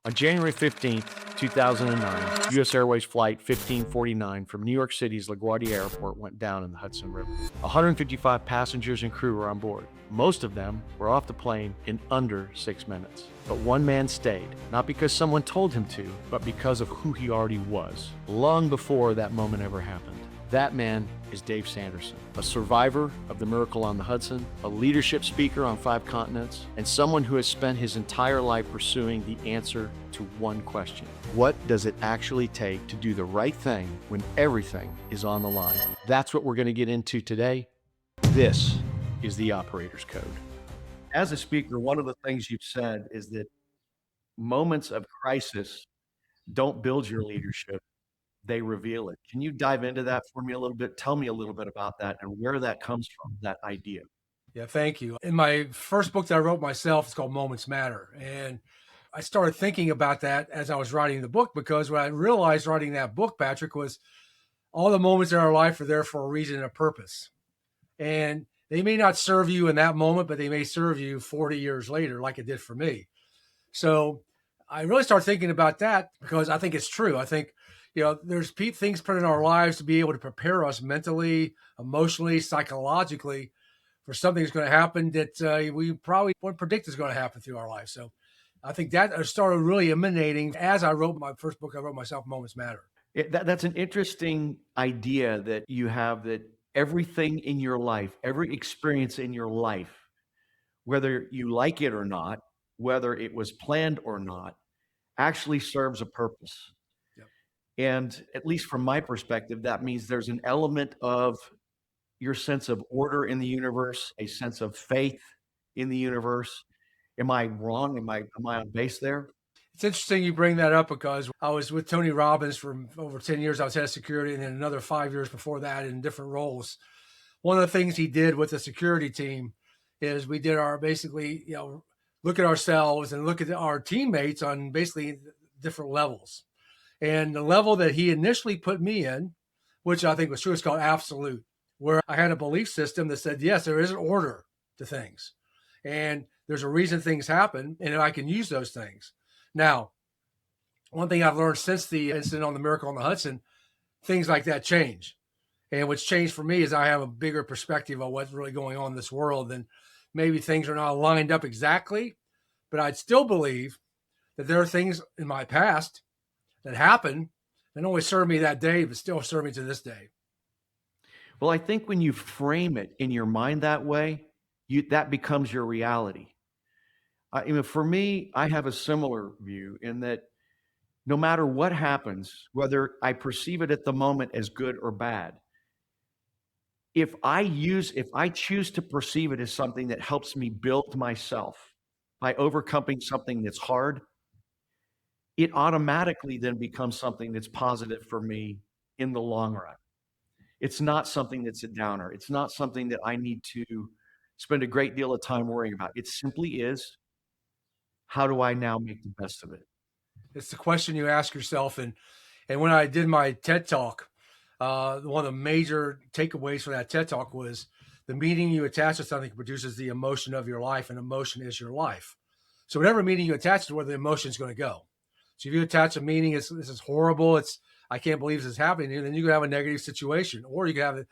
On January 15th, 2009, US Airways Flight 1549 from New York City's LaGuardia Airport went down in the Hudson River. 155 passengers and crew were on board. Most of them were off the plane in under 6 minutes. But one man stayed, not because someone told him to, but because of who he already was, long before that moment ever happened. That man is Dave Sanderson, a survivor of the miracle on the Hudson, a leadership speaker on 5 continents, and someone who has spent his entire life pursuing the answer to one question. What does it actually take to do the right thing when everything is on the line? That's what we're going to get into today. This is the Operator's Code. As a speaker, one of the things you've said is that moments of crisis don't build your leadership, they reveal it. Can you dive into that for me a little bit? Tell me a little bit about that and where that comes from, that idea. Yeah, thank you. In my first book that I wrote myself, it's called Moments Matter. And I started thinking about that as I was writing the book, because what I realized writing that book, Patrick, was all the moments in our life are there for a reason and a purpose. And they may not serve you in that moment, but they may serve you 40 years later, like it did for me. So I really started thinking about that because I think it's true. I think, there's things put in our lives to be able to prepare us mentally, emotionally, psychologically for something that's going to happen that we probably wouldn't predict is going to happen through our life. So I think that started really emanating as I wrote my first book I wrote myself, Moments Matter. That's an interesting idea that you have, that everything in your life, every experience in your life, whether you like it or not, whether it was planned or not, actually serves a purpose. Yep. And at least from my perspective, that means there's an element of your sense of order in the universe, a sense of faith in the universe. Am I wrong? Am I on base there? It's interesting you bring that up, because I was with Tony Robbins for over 10 years. I was head of security, and then another 5 years before that in different roles. One of the things he did with the security team is we did our basically, look at ourselves and look at our teammates on basically different levels. And the level that he initially put me in, which I think was true, is called absolute, where I had a belief system that said, yes, there is an order to things. And there's a reason things happen, and I can use those things. Now, one thing I've learned since the incident on the Miracle on the Hudson, things like that change. And what's changed for me is I have a bigger perspective of what's really going on in this world. And maybe things are not lined up exactly, but I'd still believe that there are things in my past that happen that only served me that day, but still serve me to this day. Well, I think when you frame it in your mind that way, that becomes your reality. For me, I have a similar view in that no matter what happens, whether I perceive it at the moment as good or bad, if I choose to perceive it as something that helps me build myself by overcoming something that's hard, it automatically then becomes something that's positive for me in the long run. It's not something that's a downer. It's not something that I need to spend a great deal of time worrying about. It simply is, how do I now make the best of it? It's the question you ask yourself. And when I did my TED Talk, one of the major takeaways from that TED Talk was the meaning you attach to something produces the emotion of your life, and emotion is your life. So whatever meaning you attach to, where the emotion is going to go. So if you attach a meaning, this is horrible, I can't believe this is happening, and then you can have a negative situation, or you can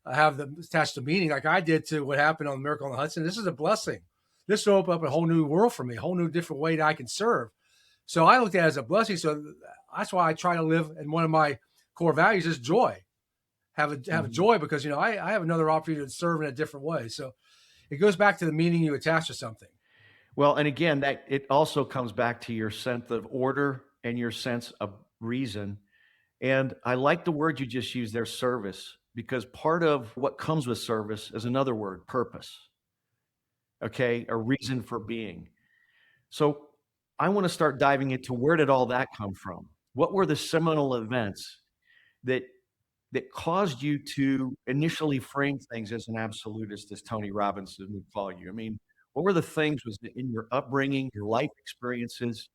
have the attached to meaning, like I did to what happened on Miracle on the Hudson. This is a blessing. This will open up a whole new world for me, a whole new different way that I can serve. So I looked at it as a blessing. So that's why I try to live, and one of my core values is joy. Have a joy, because I have another opportunity to serve in a different way. So it goes back to the meaning you attach to something. Well, and again, that it also comes back to your sense of order and your sense of reason. And I like the word you just used there, service, because part of what comes with service is another word, purpose. Okay, a reason for being. So I want to start diving into, where did all that come from? What were the seminal events that caused you to initially frame things as an absolutist, as Tony Robbins would call you? I mean, what were the things in your upbringing, your life experiences,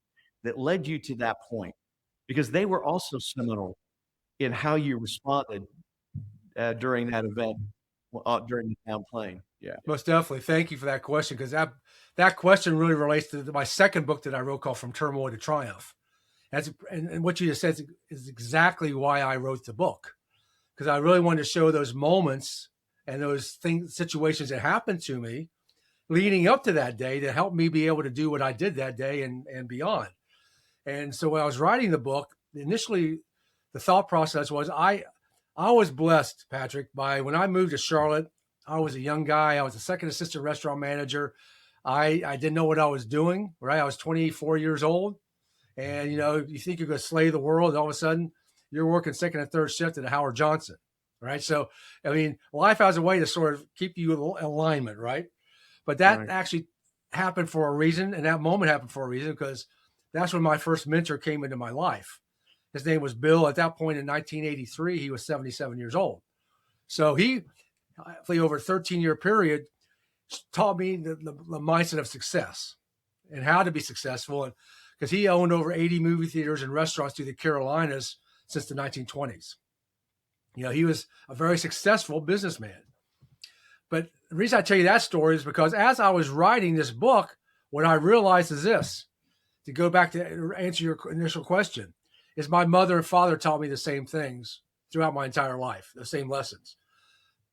that led you to that point? Because they were also seminal in how you responded during that event during the down plane. Yeah. Most definitely. Thank you for that question, because that question really relates to my second book that I wrote called From Turmoil to Triumph. And what you just said is exactly why I wrote the book, because I really wanted to show those moments and those situations that happened to me leading up to that day to help me be able to do what I did that day and beyond. And so when I was writing the book, initially the thought process was I was blessed, Patrick, by when I moved to Charlotte. I was a young guy. I was a second assistant restaurant manager. I didn't know what I was doing, right? I was 24 years old. And, you think you're going to slay the world. And all of a sudden, you're working second and third shift at a Howard Johnson, right? So, I mean, life has a way to sort of keep you in alignment, right? But that actually happened for a reason. And that moment happened for a reason, because that's when my first mentor came into my life. His name was Bill. At that point in 1983, he was 77 years old. So he, over a 13-year period, taught me the mindset of success and how to be successful. And because he owned over 80 movie theaters and restaurants through the Carolinas since the 1920s. He was a very successful businessman. But the reason I tell you that story is because as I was writing this book, what I realized is this, to go back to answer your initial question, is my mother and father taught me the same things throughout my entire life, the same lessons.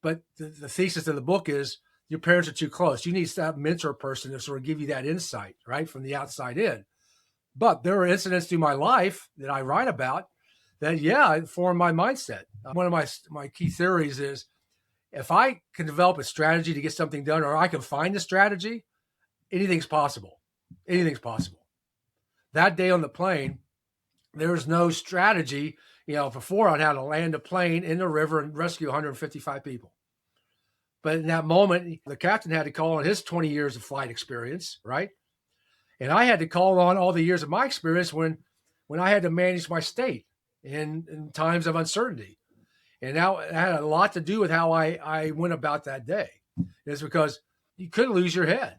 But the thesis of the book is your parents are too close. You need that mentor person to sort of give you that insight, right, from the outside in. But there are incidents through my life that I write about that, informed my mindset. One of my key theories is if I can develop a strategy to get something done, or I can find a strategy, anything's possible. Anything's possible. That day on the plane, there's no strategy, before on how to land a plane in the river and rescue 155 people. But in that moment, the captain had to call on his 20 years of flight experience, right? And I had to call on all the years of my experience when I had to manage my state in times of uncertainty. And now it had a lot to do with how I went about that day. It's because you could lose your head.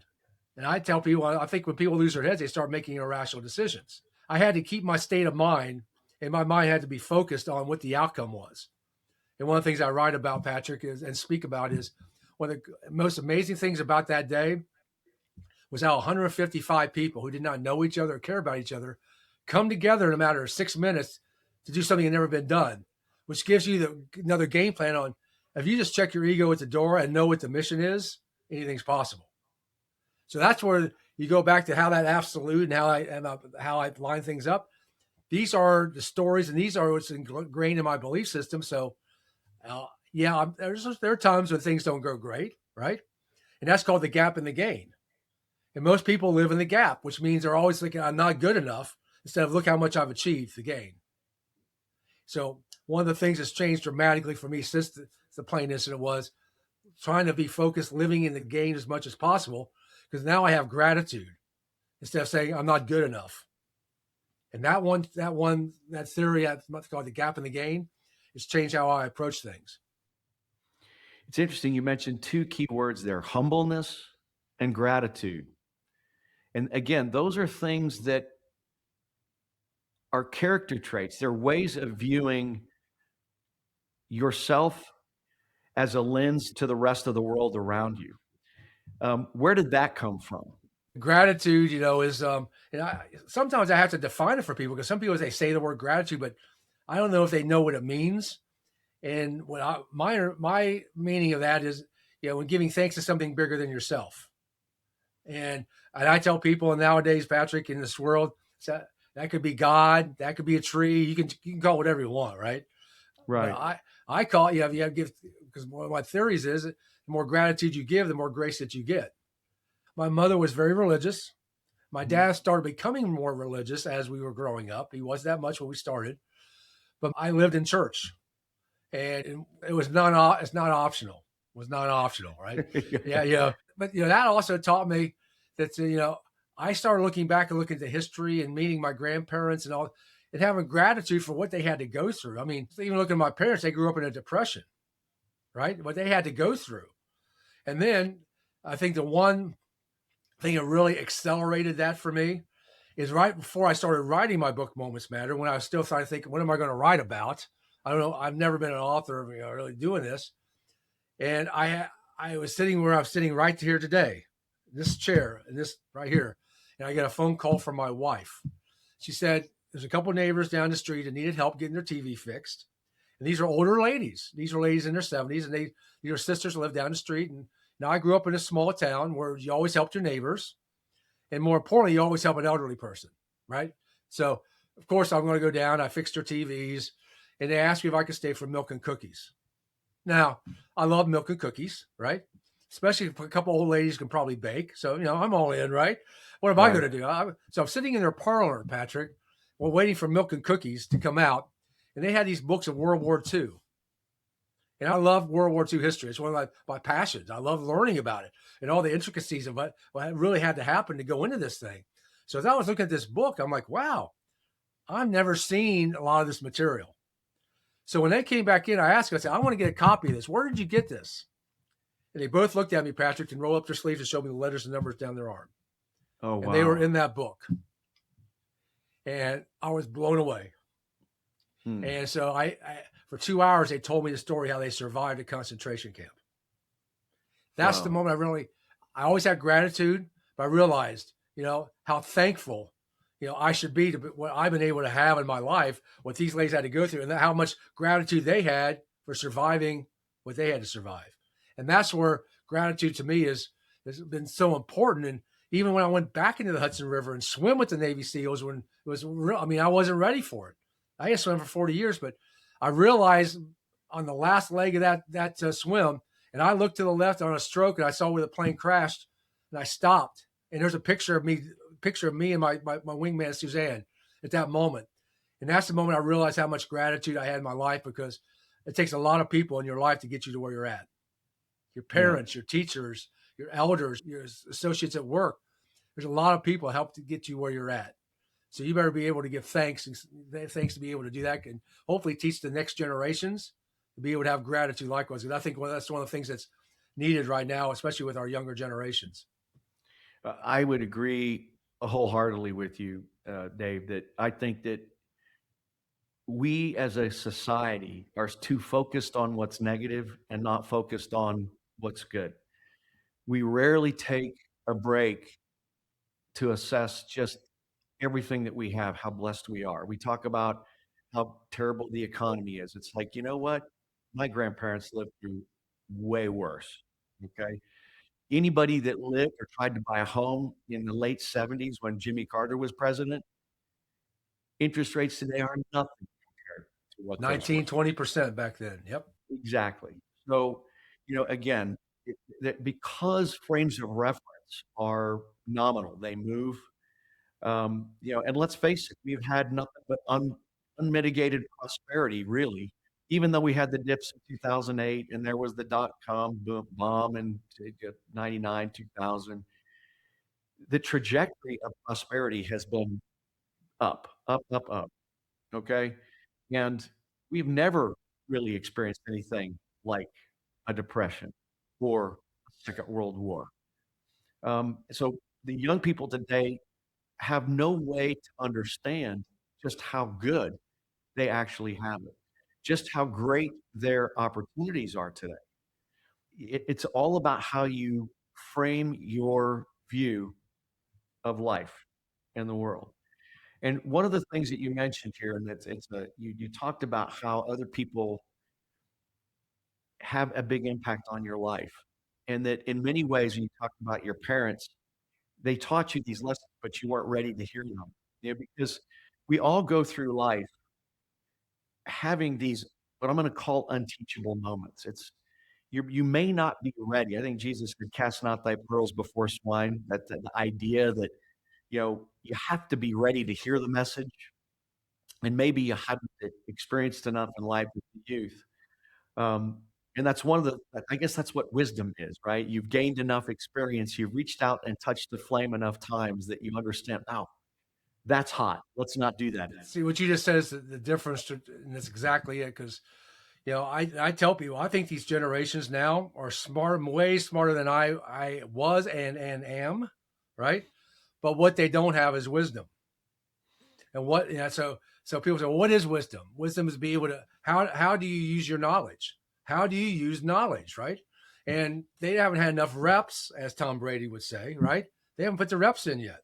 And I tell people, I think when people lose their heads, they start making irrational decisions. I had to keep my state of mind, and my mind had to be focused on what the outcome was. And one of the things I write about, Patrick, and speak about is one of the most amazing things about that day was how 155 people who did not know each other or care about each other come together in a matter of 6 minutes to do something that never been done, which gives you another game plan on, if you just check your ego at the door and know what the mission is, anything's possible. So that's where you go back to how that absolute and how I line things up. These are the stories, and these are what's ingrained in my belief system. So, there are times when things don't go great, right? And that's called the gap in the gain. And most people live in the gap, which means they're always thinking, I'm not good enough, instead of look how much I've achieved, the gain. So one of the things that's changed dramatically for me since the plane incident was trying to be focused, living in the gain as much as possible, because now I have gratitude instead of saying I'm not good enough. And that theory, that's called the gap in the gain, has changed how I approach things. It's interesting. You mentioned two key words there, humbleness and gratitude. And again, those are things that are character traits. They're ways of viewing yourself as a lens to the rest of the world around you. Where did that come from? Gratitude, is sometimes I have to define it for people, because some people, they say the word gratitude, but I don't know if they know what it means. And my meaning of that is, when giving thanks to something bigger than yourself. And I tell people nowadays, Patrick, in this world, that could be God, that could be a tree. You can call it whatever you want, right? Right. But I call it, you have to give, because one of my theories is the more gratitude you give, the more grace that you get. My mother was very religious. My dad started becoming more religious as we were growing up. He wasn't that much when we started, but I lived in church, and it was it's not optional. It was not optional, right? Yeah. But that also taught me that I started looking back and looking at the history and meeting my grandparents and all, and having gratitude for what they had to go through. I mean, even looking at my parents, they grew up in a depression, right? What they had to go through. And then I think the one thing that really accelerated that for me is right before I started writing my book, Moments Matter, when I was still trying to think, what am I going to write about? I don't know. I've never been an author of really doing this. And I was sitting where I'm sitting right here today, this chair and this right here. And I get a phone call from my wife. She said, there's a couple of neighbors down the street that needed help getting their TV fixed. And these are older ladies. These are ladies in their 70s, and these are sisters that live down the street. And now I grew up in a small town where you always helped your neighbors. And more importantly, you always help an elderly person, right? So, of course, I'm going to go down. I fixed their TVs, and they asked me if I could stay for milk and cookies. Now, I love milk and cookies, right? Especially if a couple old ladies can probably bake. So, I'm all in, right? What am I Right. going to do? So I'm sitting in their parlor, Patrick, while waiting for milk and cookies to come out. And they had these books of World War II. And I love World War II history. It's one of my passions. I love learning about it and all the intricacies of what really had to happen to go into this thing. So as I was looking at this book, I'm like, wow, I've never seen a lot of this material. So when they came back in, I asked them, I said, I want to get a copy of this. Where did you get this? And they both looked at me, Patrick, and rolled up their sleeves and showed me the letters and numbers down their arm. Oh, And they were wow. in that book. And I was blown away. And so I for 2 hours, they told me the story how they survived a concentration camp. That's the Wow. moment I always had gratitude, but I realized, how thankful, I should be to what I've been able to have in my life, what these ladies had to go through, and how much gratitude they had for surviving what they had to survive. And that's where gratitude to me has been so important. And even when I went back into the Hudson River and swim with the Navy SEALs, when it was real, I wasn't ready for it. I had swum for 40 years, but I realized on the last leg of that swim, and I looked to the left on a stroke, and I saw where the plane crashed, and I stopped. And there's a picture of me and my wingman Suzanne at that moment. And that's the moment I realized how much gratitude I had in my life, because it takes a lot of people in your life to get you to where you're at. Your Yeah. parents, your teachers, your elders, your associates at work. There's a lot of people help to get you where you're at. So you better be able to give thanks to be able to do that, and hopefully teach the next generations to be able to have gratitude likewise. And I think that's one of the things that's needed right now, especially with our younger generations. I would agree wholeheartedly with you, Dave, that I think that we as a society are too focused on what's negative and not focused on what's good. We rarely take a break to assess just everything that we have, how blessed we are. We talk about how terrible the economy is. It's like, you know what? My grandparents lived through way worse. Okay. Anybody that lived or tried to buy a home in the late 70s when Jimmy Carter was president, interest rates today are nothing compared to what those were. 19-20% back then. Yep. Exactly. So, again, because frames of reference are nominal, they move. And let's face it, we've had nothing but unmitigated prosperity, really. Even though we had the dips in 2008 and there was the dot-com bomb in 99, 2000, the trajectory of prosperity has been up, up, up, up. Okay. And we've never really experienced anything like a depression or a Second World War. So the young people today have no way to understand just how good they actually have it, just how great their opportunities are today. It's all about how you frame your view of life and the world. And one of the things that you mentioned here, and you talked about how other people have a big impact on your life, and that in many ways, when you talk about your parents, they taught you these lessons, but you weren't ready to hear them. Because we all go through life having these, what I'm going to call unteachable moments. You may not be ready. I think Jesus said, "Cast not thy pearls before swine." That the idea that you have to be ready to hear the message, and maybe you haven't experienced enough in life with the youth. Um, and that's one of the, I guess that's what wisdom is, right? You've gained enough experience, you've reached out and touched the flame enough times that you understand, oh, that's hot. Let's not do that. See, what you just said is the difference, and that's exactly it. Because I tell people, I think these generations now are smart, way smarter than I was and am, right? But what they don't have is wisdom. And so people say, well, what is wisdom? Wisdom is be able to how do you use your knowledge? How do you use knowledge, right? and they haven't had enough reps, as Tom Brady would say, right? They haven't put the reps in yet.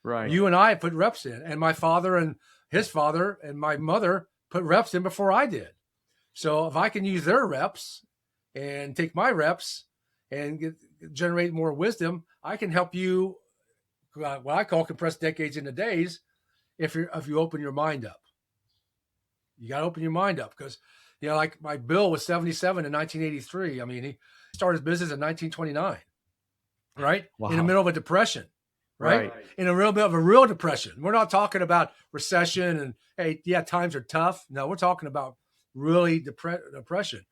Right. You and I put reps in, and my father and his father and my mother put reps in before I did. So if I can use their reps and take my reps and generate more wisdom, I can help you, what I call compress decades into days, if you open your mind up. You got to open your mind up because, like my Bill was 77 in 1983. I mean, he started his business in 1929, right? Wow. In the middle of a depression, right? In a real depression. We're not talking about recession and, hey, yeah, times are tough. No, we're talking about really depression.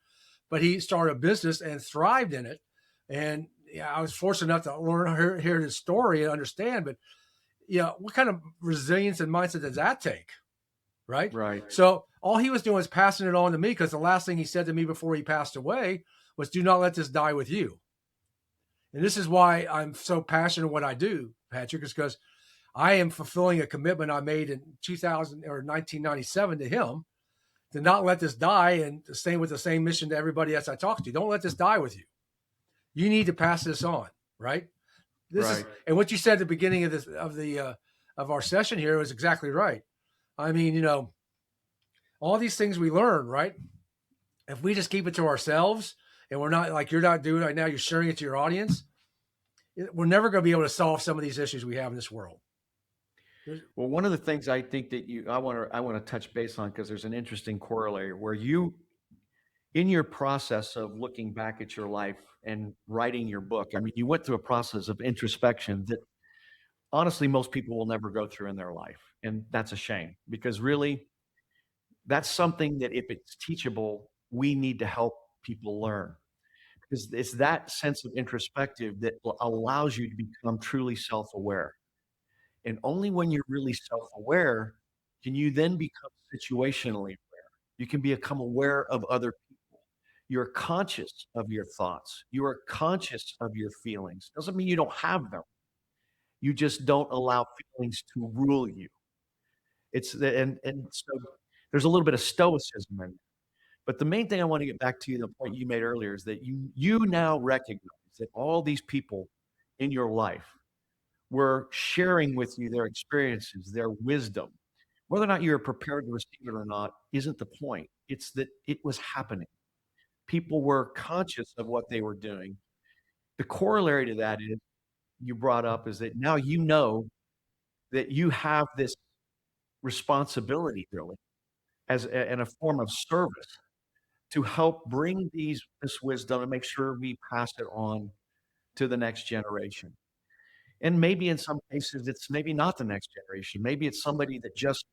But he started a business and thrived in it. And I was fortunate enough to learn, hear his story and understand. But what kind of resilience and mindset does that take? Right. So all he was doing was passing it on to me, because the last thing he said to me before he passed away was, "Do not let this die with you." And this is why I'm so passionate what I do, Patrick, is because I am fulfilling a commitment I made in 1997 to him, to not let this die, and to stay with the same mission to everybody else I talk to. Don't let this die with you. You need to pass this on. Right. And what you said at the beginning of of our session here was exactly right. I mean, all these things we learn, right? If we just keep it to ourselves, and we're not, like you're not doing right now, you're sharing it to your audience, we're never going to be able to solve some of these issues we have in this world. Well, one of the things I think that I want to touch base on, because there's an interesting corollary where you, in your process of looking back at your life and writing your book, I mean, you went through a process of introspection that honestly most people will never go through in their life. And that's a shame, because really that's something that, if it's teachable, we need to help people learn, because it's that sense of introspective that allows you to become truly self-aware. And only when you're really self-aware can you then become situationally aware. You can become aware of other people. You're conscious of your thoughts. You are conscious of your feelings. Doesn't mean you don't have them. You just don't allow feelings to rule you. And so there's a little bit of stoicism in it. But the main thing I want to get back to, the point you made earlier, is that you now recognize that all these people in your life were sharing with you their experiences, their wisdom. Whether or not you're prepared to receive it or not isn't the point. It's that it was happening. People were conscious of what they were doing. The corollary to that is, you brought up, is that now you know that you have this responsibility, really, in a form of service, to help bring this wisdom and make sure we pass it on to the next generation. And maybe in some cases, it's maybe not the next generation. Maybe it's somebody that just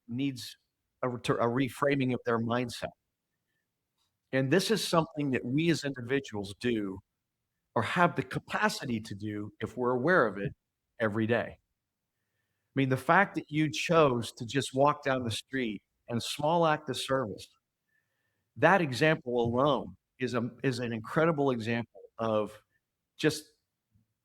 needs a reframing of their mindset. And this is something that we as individuals do, or have the capacity to do, if we're aware of it, every day. I mean, the fact that you chose to just walk down the street and small act of service, that example alone is an incredible example of just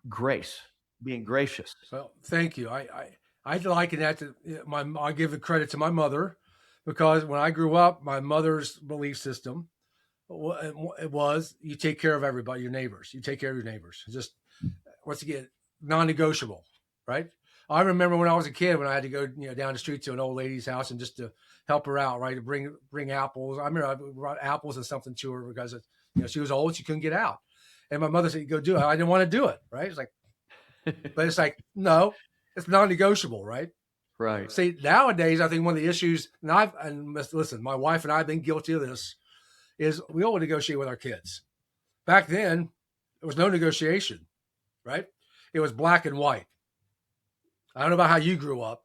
grace, being gracious. Well, thank you. I liken that to I give the credit to my mother, because when I grew up, my mother's belief system, it was, you take care of everybody, your neighbors. You take care of your neighbors. Just, once again, non-negotiable, right? I remember when I was a kid, when I had to go, down the street to an old lady's house and just to help her out, right? To bring apples. I remember I brought apples and something to her because she was old, she couldn't get out. And my mother said, "Go do it." I didn't want to do it, right? It's like, but it's like, no, it's non-negotiable, right? Right. See, nowadays, I think one of the issues, and listen, my wife and I have been guilty of this, is we all negotiate with our kids. Back then, there was no negotiation, right? It was black and white. I don't know about how you grew up,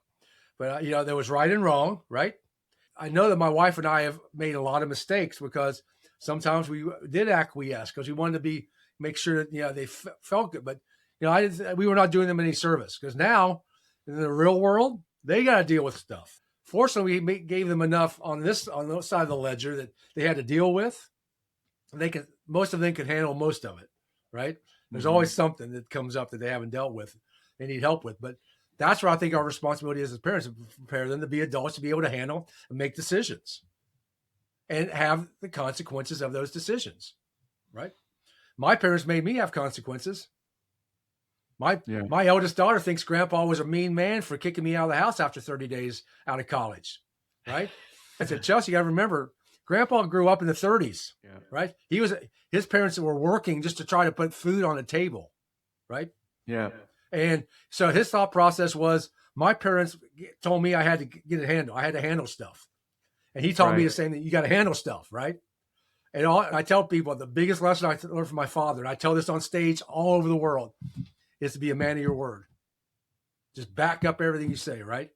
but there was right and wrong, right? I know that my wife and I have made a lot of mistakes, because sometimes we did acquiesce because we wanted to make sure that they felt good, but we were not doing them any service, because now in the real world they got to deal with stuff. Fortunately, we gave them enough on the side of the ledger that they had to deal with. Most of them can handle most of it, right? There's always something that comes up that they haven't dealt with, they need help with. But that's where I think our responsibility is as parents, to prepare them to be adults, to be able to handle and make decisions and have the consequences of those decisions, right? My parents made me have consequences. My Yeah. my eldest daughter thinks grandpa was a mean man for kicking me out of the house after 30 days out of college, right? I said, Chelsea, you got to remember, grandpa grew up in the 30s, Yeah. right? His parents were working just to try to put food on the table, right? Yeah. And so his thought process was, my parents told me I had to get a handle. I had to handle stuff. And he taught me the Right. same thing. You got to handle stuff, right? And I tell people the biggest lesson I learned from my father, and I tell this on stage all over the world, is to be a man of your word. Just back up everything you say, right?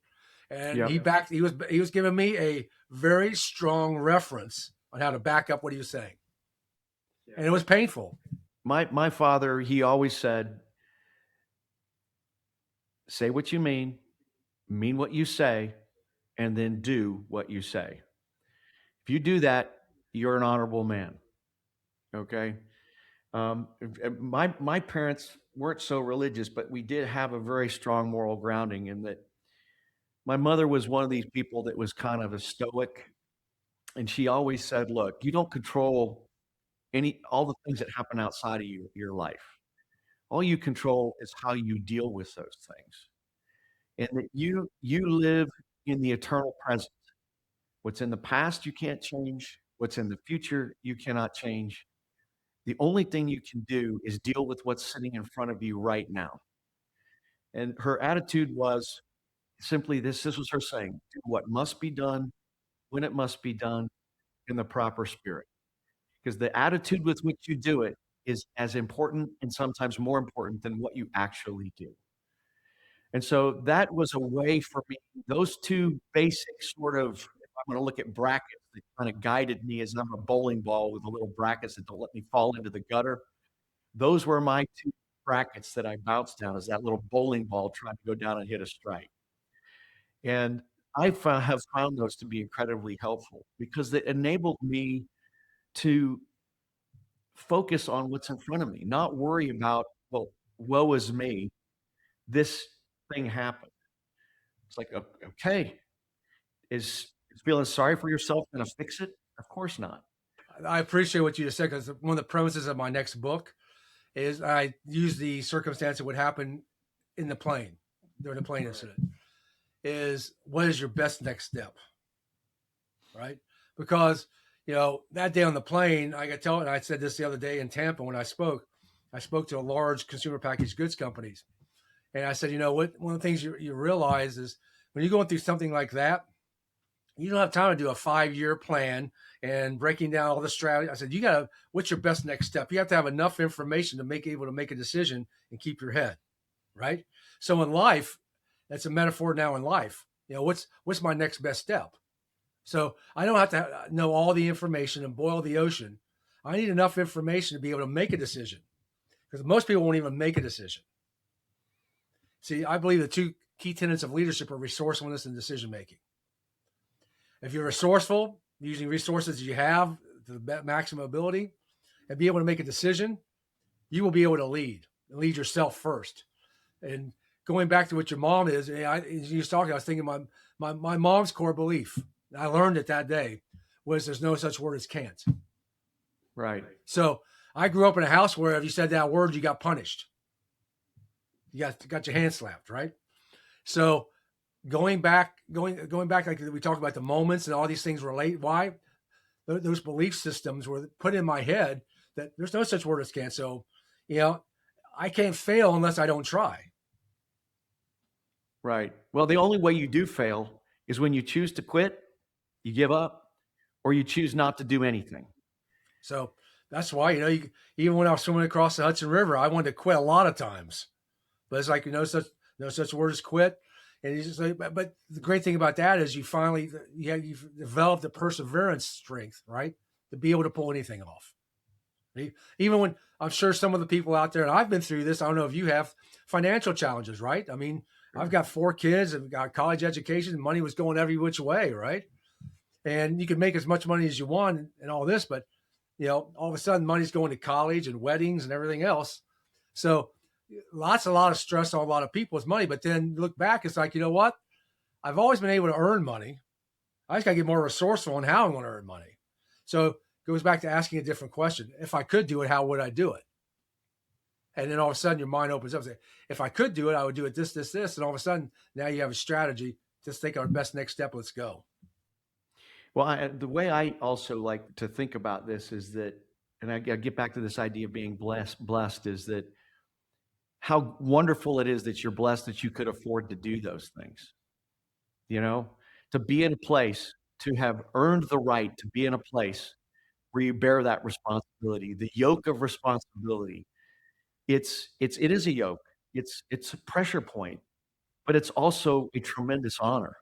And Yep. he was giving me a very strong reference on how to back up what he was saying. And it was painful. My father, he always said, say what you mean what you say, and then do what you say. If you do that, you're an honorable man. Okay. My parents weren't so religious, but we did have a very strong moral grounding in that my mother was one of these people that was kind of a stoic, and she always said, "Look, you don't control all the things that happen outside of your life. All you control is how you deal with those things, and that you live in the eternal present. What's in the past you can't change. What's in the future you cannot change. The only thing you can do is deal with what's sitting in front of you right now." And her attitude was simply this. This was her saying, "Do what must be done when it must be done in the proper spirit." Because the attitude with which you do it is as important and sometimes more important than what you actually do. And so that was a way for me, those two basic sort of, if I'm going to look at brackets that kind of guided me as I'm a bowling ball with the little brackets that don't let me fall into the gutter. Those were my two brackets that I bounced down as that little bowling ball trying to go down and hit a strike. And have found those to be incredibly helpful because they enabled me to focus on what's in front of me, not worry about, well, woe is me. This thing happened. It's like, okay, is feeling sorry for yourself going to fix it? Of course not. I appreciate what you just said, because one of the premises of my next book is I use the circumstance that would happen in the plane during the plane incident. Is what is your best next step, right? Because that day on the plane, I got told, and I said this the other day in Tampa when I spoke to a large consumer packaged goods companies, and I said, what? One of the things you realize is when you're going through something like that, you don't have time to do a 5-year plan and breaking down all the strategy. I said, what's your best next step? You have to have enough information to make able to make a decision and keep your head, right? So in life, that's a metaphor now in life. What's my next best step? So I don't have to know all the information and boil the ocean. I need enough information to be able to make a decision, because most people won't even make a decision. See, I believe the two key tenets of leadership are resourcefulness and decision making. If you're resourceful, using resources you have to the maximum ability, and be able to make a decision, you will be able to lead yourself first. And going back to what your mom is, as you was talking, I was thinking my mom's core belief, I learned it that day, was there's no such word as can't. Right. So I grew up in a house where if you said that word, you got punished. You got your hand slapped, right? So going back, like we talked about the moments and all these things relate. Why? Those belief systems were put in my head that there's no such word as can't. So, I can't fail unless I don't try. Right. Well, the only way you do fail is when you choose to quit, you give up, or you choose not to do anything. So that's why, even when I was swimming across the Hudson River, I wanted to quit a lot of times, but it's like, no such word as quit. And he's just like, but the great thing about that is you've developed the perseverance strength, right? To be able to pull anything off. Even when I'm sure some of the people out there, and I've been through this, I don't know if you have, financial challenges, right? I mean, I've got 4 kids, I've got college education, and money was going every which way, right? And you can make as much money as you want and all this, but all of a sudden money's going to college and weddings and everything else. So a lot of stress on a lot of people's money. But then look back, it's like, what? I've always been able to earn money. I just got to get more resourceful on how I'm going to earn money. So it goes back to asking a different question. If I could do it, how would I do it? And then all of a sudden your mind opens up. Say, if I could do it, I would do it this, this, this. And all of a sudden now you have a strategy. Just think our best next step. Let's go. Well, the way I also like to think about this is that, and I get back to this idea of being blessed is that how wonderful it is that you're blessed that you could afford to do those things, you know, to be in a place, to have earned the right to be in a place where you bear that responsibility, the yoke of responsibility. It is a yoke. It's a pressure point, but it's also a tremendous honor.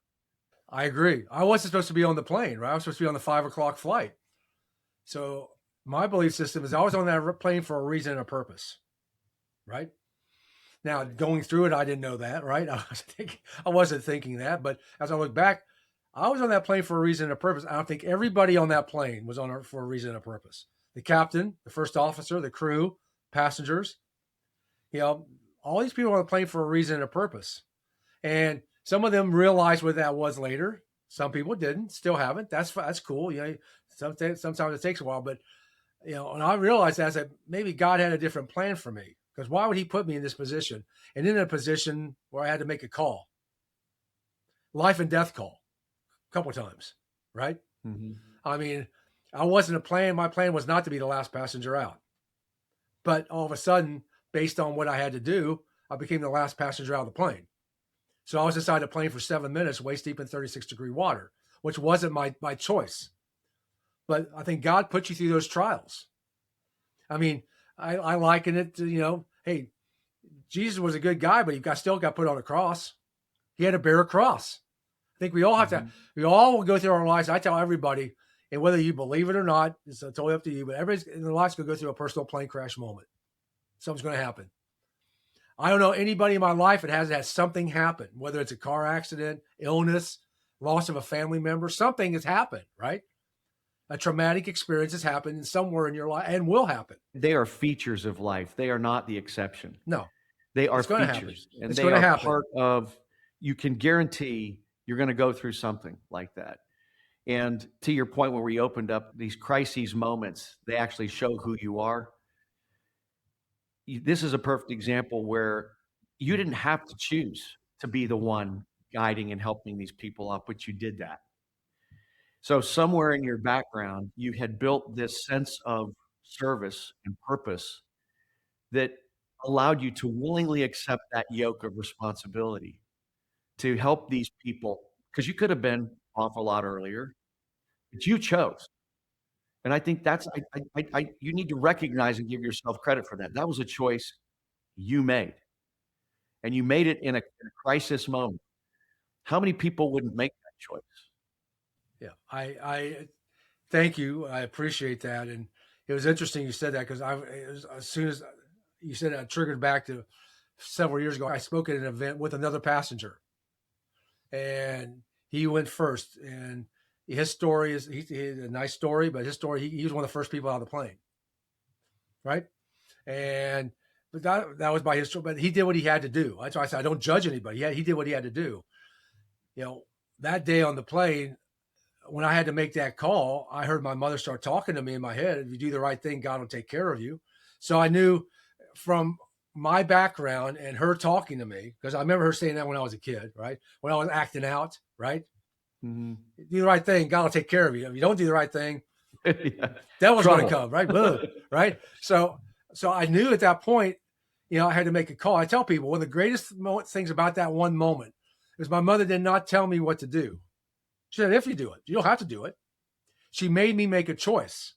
I agree. I wasn't supposed to be on the plane, right? I was supposed to be on the 5 o'clock flight. So my belief system is I was on that plane for a reason and a purpose, right? Now going through it, I didn't know that, right? I wasn't thinking that, but as I look back, I was on that plane for a reason and a purpose. I don't think everybody on that plane was on it for a reason and a purpose. The captain, the first officer, the crew, passengers, all these people on the plane for a reason and a purpose. And some of them realized what that was later. Some people didn't, still haven't. That's cool. Sometimes it takes a while, but and I realized that maybe God had a different plan for me, because why would he put me in this position and in a position where I had to make a call, life and death call a couple of times, right? Mm-hmm. I mean, I wasn't a plan. My plan was not to be the last passenger out, but all of a sudden, based on what I had to do, I became the last passenger out of the plane. So I was inside the plane for 7 minutes, waist deep in 36-degree water, which wasn't my choice. But I think God puts you through those trials. I mean, I liken it to, hey, Jesus was a good guy, but he still got put on a cross. He had to bear a cross. I think we all have to, we all will go through our lives. I tell everybody, and whether you believe it or not, it's totally up to you, but everybody's in their lives going to go through a personal plane crash moment. Something's going to happen. I don't know anybody in my life that hasn't had something happen, whether it's a car accident, illness, loss of a family member, something has happened, right? A traumatic experience has happened somewhere in your life and will happen. They are features of life. They are not the exception. No, they are happen. features, and it's they are part of. You can guarantee you're going to go through something like that. And to your point, where we opened up these crises moments, they actually show who you are. This is a perfect example where you didn't have to choose to be the one guiding and helping these people up, but you did that. So somewhere in your background, you had built this sense of service and purpose that allowed you to willingly accept that yoke of responsibility to help these people, because you could have been off a lot earlier, but you chose. And I think that's, you need to recognize and give yourself credit for that. That was a choice you made. And you made it in a crisis moment. How many people wouldn't make that choice? Yeah, I thank you. I appreciate that. And it was interesting you said that, because as soon as you said that, I triggered back to several years ago. I spoke at an event with another passenger, and he went first. And his story is he had a nice story, but his story, he was one of the first people out of the plane, right? And but that was by his story. But he did what he had to do. That's why I said I don't judge anybody. He did what he had to do. That day on the plane, when I had to make that call, I heard my mother start talking to me in my head. If you do the right thing, God will take care of you. So I knew from my background and her talking to me, because I remember her saying that when I was a kid, right? When I was acting out, right? Mm-hmm. Do the right thing, God will take care of you. If you don't do the right thing, Yeah. Devil's going to come, right? Boom, right? So I knew at that point, I had to make a call. I tell people one of the greatest things about that one moment is my mother did not tell me what to do. She said, if you do it, you don't have to do it. She made me make a choice.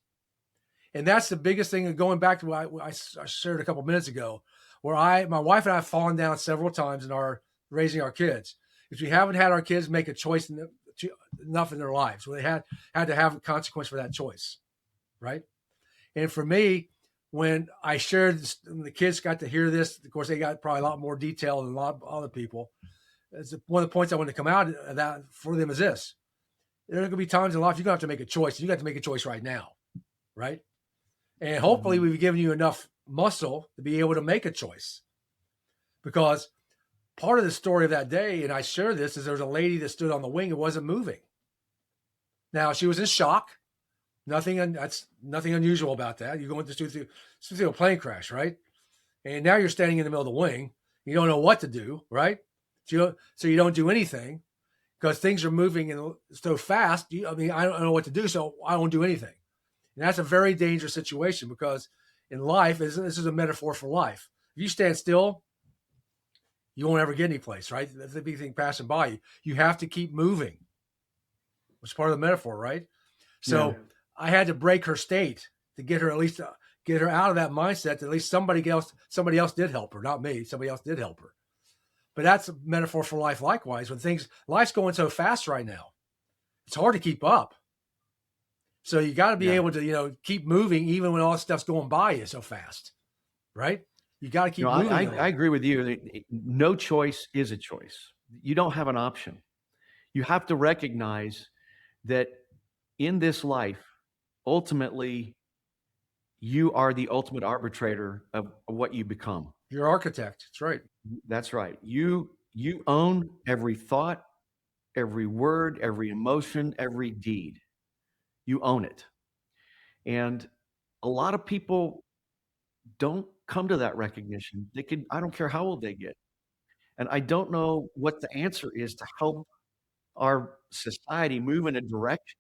And that's the biggest thing. And going back to what I shared a couple of minutes ago, where my wife and I have fallen down several times in our raising our kids, is we haven't had our kids make a choice enough in their lives. So they had to have a consequence for that choice, right? And for me, when I shared this, when the kids got to hear this, of course, they got probably a lot more detail than a lot of other people. One of the points I want to come out of that for them is this. There are going to be times in life you're going to have to make a choice. You got to make a choice right now, right? And hopefully we've given you enough muscle to be able to make a choice. Because part of the story of that day, and I share this, is there was a lady that stood on the wing and wasn't moving. Now, she was in shock. That's nothing unusual about that. You're going through a plane crash, right? And now you're standing in the middle of the wing. You don't know what to do, right? So you don't do anything because things are moving so fast. I don't know what to do, so I won't do anything. And that's a very dangerous situation because in life, this is a metaphor for life. If you stand still, you won't ever get any place, right? That's the big thing passing by you. You have to keep moving, which is part of the metaphor, right? So Yeah. I had to break her state to get her at least get her out of that mindset that at least somebody else did help her, not me. Somebody else did help her. But that's a metaphor for life likewise. When life's going so fast right now, it's hard to keep up. So you got to be Yeah. able to, keep moving even when all this stuff's going by you so fast, right? You got to keep moving. I agree with you. No choice is a choice. You don't have an option. You have to recognize that in this life, ultimately, you are the ultimate arbitrator of what you become. You're architect. That's right. That's right. You own every thought, every word, every emotion, every deed. You own it. And a lot of people don't come to that recognition. I don't care how old they get. And I don't know what the answer is to help our society move in a direction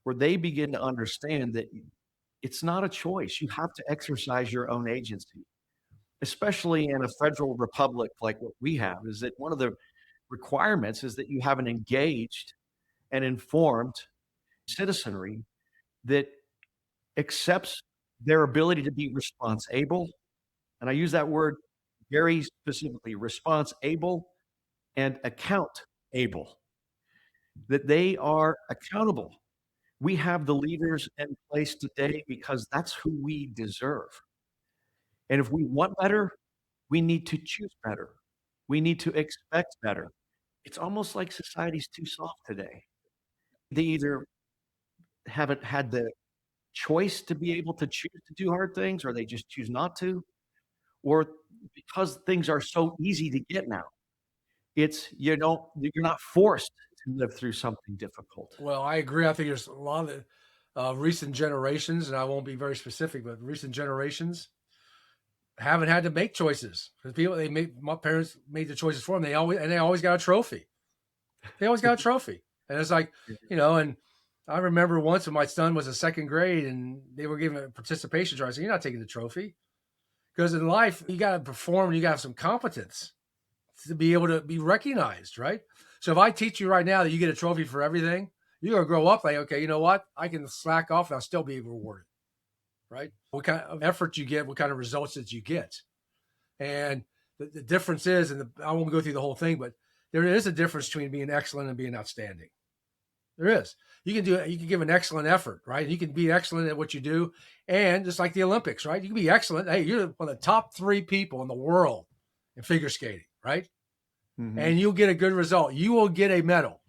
where they begin to understand that it's not a choice. You have to exercise your own agency, especially in a federal republic like what we have, is that one of the requirements is that you have an engaged and informed citizenry that accepts their ability to be responsible. And I use that word very specifically, responsible and account able, that they are accountable. We have the leaders in place today because that's who we deserve. And if we want better, we need to choose better. We need to expect better. It's almost like society's too soft today. They either haven't had the choice to be able to choose to do hard things, or they just choose not to, or because things are so easy to get now, you're not forced to live through something difficult. Well, I agree. I think there's a lot of recent generations, and I won't be very specific, but recent generations haven't had to make choices because my parents made the choices for them. They always got a trophy. They always got a trophy, and it's like, and I remember once when my son was in second grade and they were giving a participation trophy. I said, "You're not taking the trophy because in life you got to perform. And you got to have some competence to be able to be recognized, right? So if I teach you right now that you get a trophy for everything, you're gonna grow up like, okay, you know what? I can slack off and I'll still be rewarded, right? What kind of effort you get, what kind of results that you get, and the difference is, I won't go through the whole thing, but there is a difference between being excellent and being outstanding. There is. You can give an excellent effort, right? You can be excellent at what you do, and just like the Olympics, right? You can be excellent. Hey, you're one of the top 3 people in the world in figure skating, right? Mm-hmm. And you'll get a good result. You will get a medal.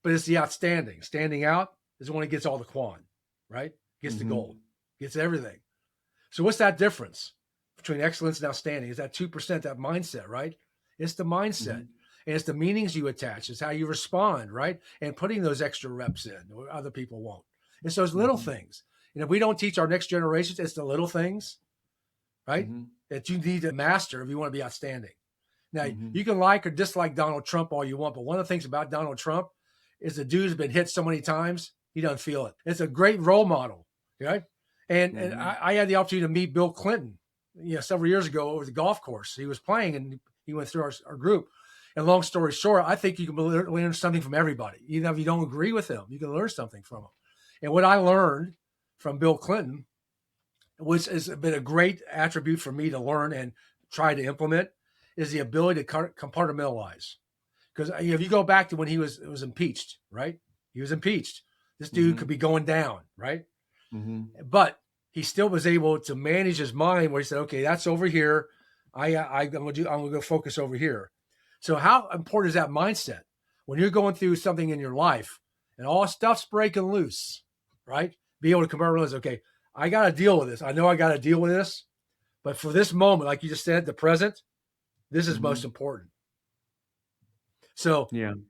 But it's the outstanding. Standing out is the one that gets all the quan, right? Gets the gold, gets everything. So what's that difference between excellence and outstanding? Is that 2%, that mindset, right? It's the mindset. And it's the meanings you attach. It's how you respond, right? And putting those extra reps in where other people won't. It's those little things. And if we don't teach our next generations, it's the little things, right? That you need to master if you want to be outstanding. Now, you can like or dislike Donald Trump all you want, but one of the things about Donald Trump is the dude's been hit so many times, he doesn't feel it. It's a great role model, right? And I had the opportunity to meet Bill Clinton, several years ago over the golf course. He was playing and he went through our group. And long story short, I think you can learn something from everybody. Even if you don't agree with him, you can learn something from him. And what I learned from Bill Clinton, which has been a great attribute for me to learn and try to implement, is the ability to compartmentalize. Because if you go back to when he was impeached, right? He was impeached. This dude could be going down, right? But he still was able to manage his mind where he said, okay, that's over here. I'm going to go focus over here. So how important is that mindset when you're going through something in your life and all stuff's breaking loose, right? Be able to compartmentalize, okay, I got to deal with this. I know I got to deal with this, but for this moment, like you just said, the present, this is most important. So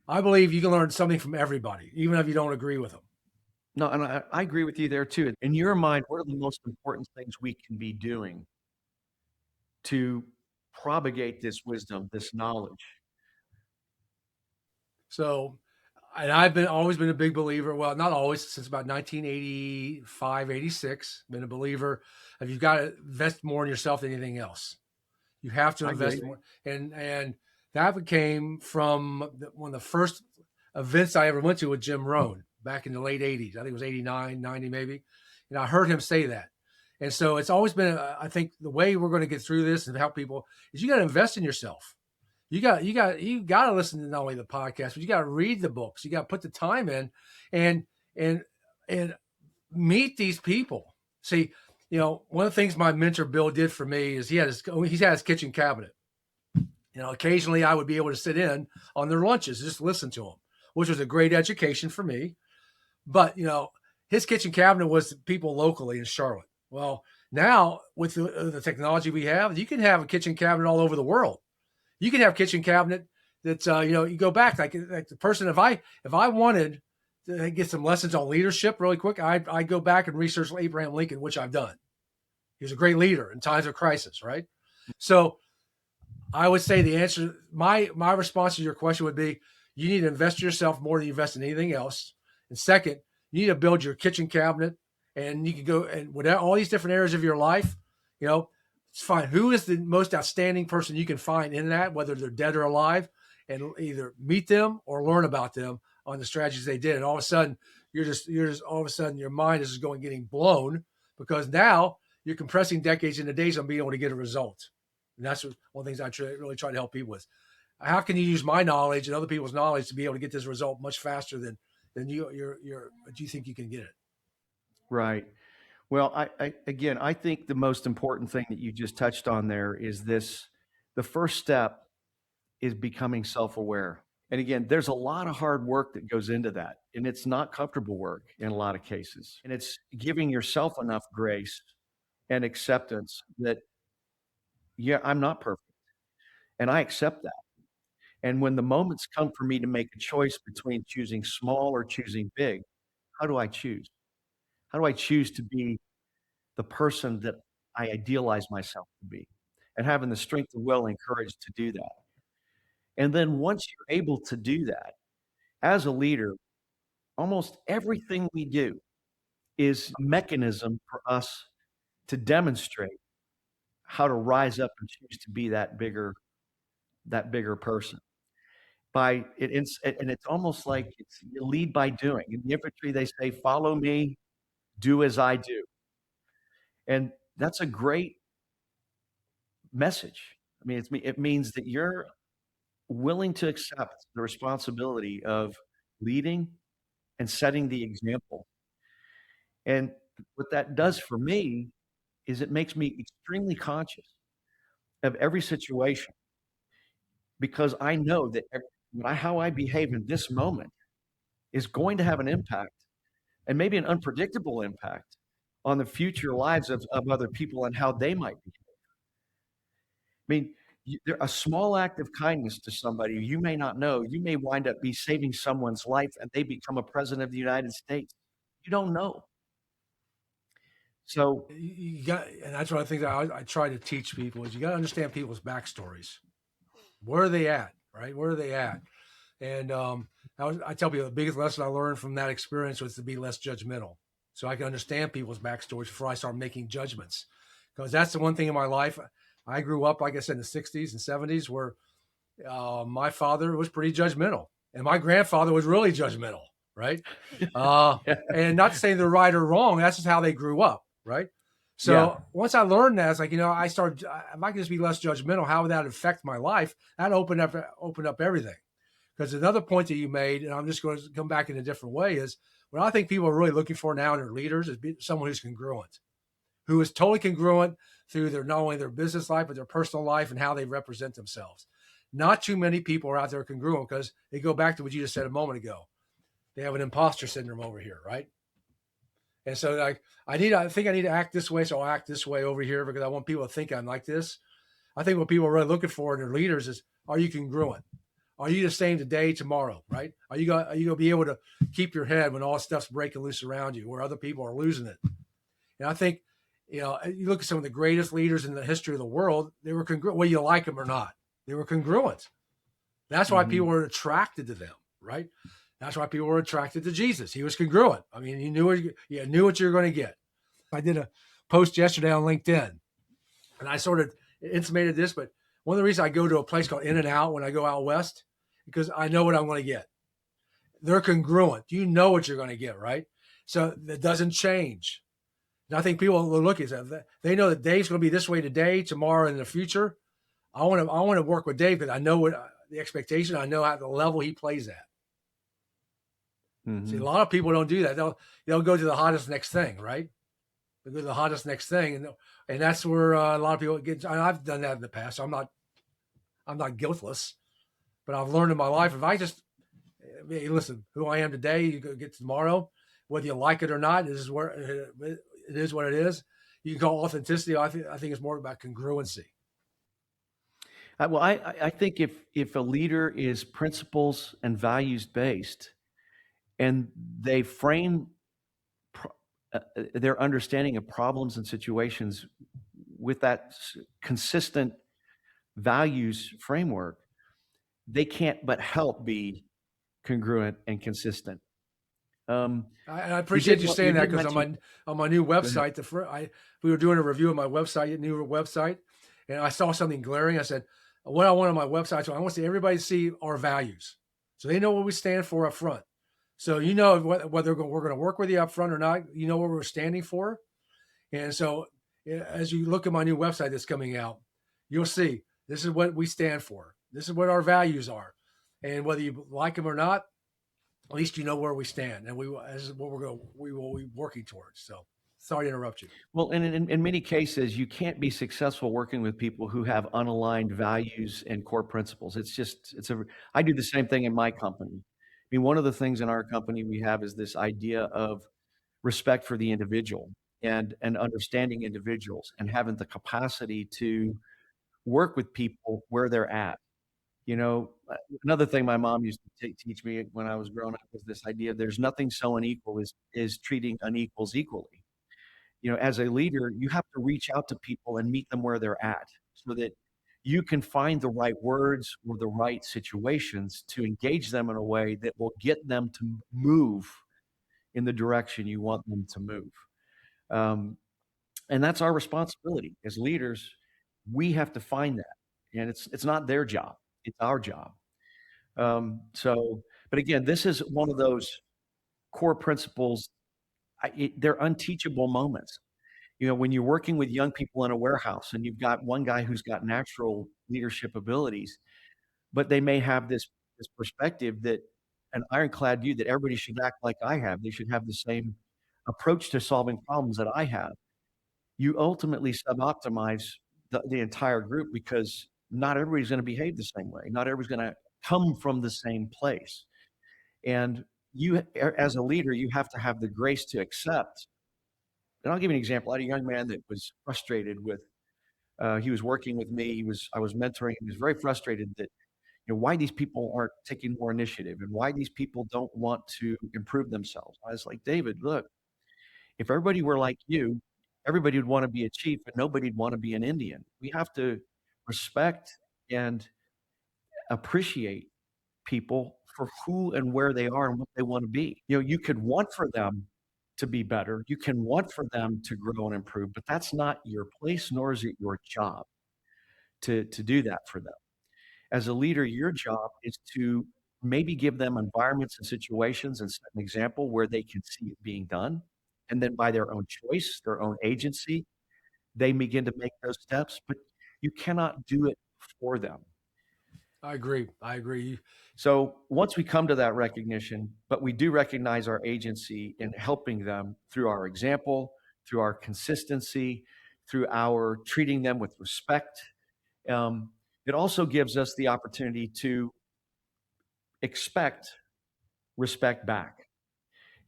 I believe you can learn something from everybody, even if you don't agree with them. No, and I agree with you there too. In your mind, what are the most important things we can be doing to propagate this wisdom, this knowledge. So, and I've been always been a big believer. Well, not always, since about 1985, 86, been a believer of you've got to invest more in yourself than anything else. You have to I invest agree. more. And that came from one of the first events I ever went to with Jim Rohn back in the late 80s. I think it was 89, 90 maybe. And I heard him say that. And so it's always been, I think the way we're going to get through this and help people is you got to invest in yourself. You got to listen to not only the podcast, but you got to read the books. You got to put the time in and, and, and meet these people. See, one of the things my mentor Bill did for me is he had his kitchen cabinet. Occasionally I would be able to sit in on their lunches, just listen to them, which was a great education for me. But, his kitchen cabinet was people locally in Charlotte. Well, now with the technology we have, you can have a kitchen cabinet all over the world. You can have a kitchen cabinet that's, you go back like the person, if I wanted to get some lessons on leadership really quick, I'd go back and research Abraham Lincoln, which I've done. He was a great leader in times of crisis, right? So I would say the answer, my response to your question would be, you need to invest in yourself more than you invest in anything else. And second, you need to build your kitchen cabinet, and you can go and whatever, all these different areas of your life, it's fine. Who is the most outstanding person you can find in that, whether they're dead or alive, and either meet them or learn about them on the strategies they did. And all of a sudden, you're just all of a sudden your mind is just getting blown, because now you're compressing decades into days on being able to get a result. And that's one of the things I really try to help people with. How can you use my knowledge and other people's knowledge to be able to get this result much faster than you think you can get it? Right. Well, I think the most important thing that you just touched on there is this. The first step is becoming self-aware. And again, there's a lot of hard work that goes into that. And it's not comfortable work in a lot of cases. And it's giving yourself enough grace and acceptance that, yeah, I'm not perfect. And I accept that. And when the moments come for me to make a choice between choosing small or choosing big, how do I choose? How do I choose to be the person that I idealize myself to be, and having the strength of will and courage to do that? And then once you're able to do that, as a leader, almost everything we do is a mechanism for us to demonstrate how to rise up and choose to be that bigger person. It's almost like you lead by doing. In the infantry, they say, "Follow me, do as I do," and that's a great message. I mean, it means that you're willing to accept the responsibility of leading and setting the example. And what that does for me is it makes me extremely conscious of every situation, because I know that how I behave in this moment is going to have an impact, and maybe an unpredictable impact, on the future lives of other people and how they might behave. I mean, a small act of kindness to somebody you may not know, you may wind up saving someone's life, and they become a president of the United States. You don't know. So You got, and that's one of the things I try to teach people is you got to understand people's backstories. Where are they at, right? Where are they at? And I tell people the biggest lesson I learned from that experience was to be less judgmental, so I can understand people's backstories before I start making judgments. Because that's the one thing in my life. I grew up, like I said, in the 60s and 70s, where my father was pretty judgmental, and my grandfather was really judgmental, right? And not to say they're right or wrong, that's just how they grew up, right? So once I learned that, it's like, I started, if I could just be less judgmental, how would that affect my life? That opened up everything. Because another point that you made, and I'm just going to come back in a different way, is what I think people are really looking for now in their leaders is someone who's congruent, who is totally congruent through not only their business life, but their personal life and how they represent themselves. Not too many people are out there congruent, because they go back to what you just said a moment ago. They have an imposter syndrome over here, right? And so I think I need to act this way, so I'll act this way over here because I want people to think I'm like this. I think what people are really looking for in their leaders is, are you congruent? Are you the same today, tomorrow, right? Are you going to be able to keep your head when all stuff's breaking loose around you, where other people are losing it? And I think You look at some of the greatest leaders in the history of the world, they were congruent, whether you like them or not. They were congruent. That's why people were attracted to them, right? That's why people were attracted to Jesus. He was congruent. I mean, you knew what you were going to get. I did a post yesterday on LinkedIn, and I sort of intimated this, but one of the reasons I go to a place called In-N-Out when I go out west, because I know what I'm going to get. They're congruent. You know what you're going to get, right? So that doesn't change. And I think people will look at that. They know that Dave's going to be this way today, tomorrow, and in the future. I want to work with Dave because I know what the expectation. I know at the level he plays at. See, a lot of people don't do that. They'll go to the hottest next thing, right? They go to the hottest next thing, and that's where a lot of people get. I've done that in the past. So I'm not guiltless, but I've learned in my life if I just hey, listen, who I am today, you get tomorrow, whether you like it or not. This is where it is what it is. You can call authenticity. I think it's more about congruency. Well, I think if a leader is principles and values based, and they frame their understanding of problems and situations with that consistent values framework, they can't but help be congruent and consistent. I appreciate you saying that because on my new website, we were doing a review of my website, new website, and I saw something glaring. I said, "What I want on my website, so I want everybody to see our values, so they know what we stand for up front. So you know whether we're going to work with you up front or not. You know what we're standing for, and so as you look at my new website that's coming out, you'll see this is what we stand for. This is what our values are, and whether you like them or not." At least you know where we stand, and this is what we will be working towards. So, sorry to interrupt you. Well, and in many cases, you can't be successful working with people who have unaligned values and core principles. I do the same thing in my company. I mean, one of the things in our company we have is this idea of respect for the individual and understanding individuals and having the capacity to work with people where they're at. Another thing my mom used to teach me when I was growing up was this idea of there's nothing so unequal as treating unequals equally. As a leader, you have to reach out to people and meet them where they're at so that you can find the right words or the right situations to engage them in a way that will get them to move in the direction you want them to move. And that's our responsibility as leaders. We have to find that, and it's not their job; it's our job. But again, this is one of those core principles. They're unteachable moments. When you're working with young people in a warehouse and you've got one guy who's got natural leadership abilities, but they may have this perspective that an ironclad view that everybody should act like I have. They should have the same approach to solving problems that I have. You ultimately suboptimize the entire group because not everybody's going to behave the same way. Not everybody's going to come from the same place. And you, as a leader, you have to have the grace to accept. And I'll give you an example. I had a young man that was frustrated with, he was working with me. I was mentoring him. He was very frustrated that, why these people aren't taking more initiative and why these people don't want to improve themselves. I was like, David, look, if everybody were like you, everybody would want to be a chief and nobody'd want to be an Indian. We have to respect and appreciate people for who and where they are and what they want to be. You could want for them to be better. You can want for them to grow and improve, but that's not your place, nor is it your job to do that for them. As a leader, your job is to maybe give them environments and situations and set an example where they can see it being done. And then by their own choice, their own agency, they begin to make those steps, but you cannot do it for them. I agree. So once we come to that recognition, but we do recognize our agency in helping them through our example, through our consistency, through our treating them with respect. It also gives us the opportunity to expect respect back.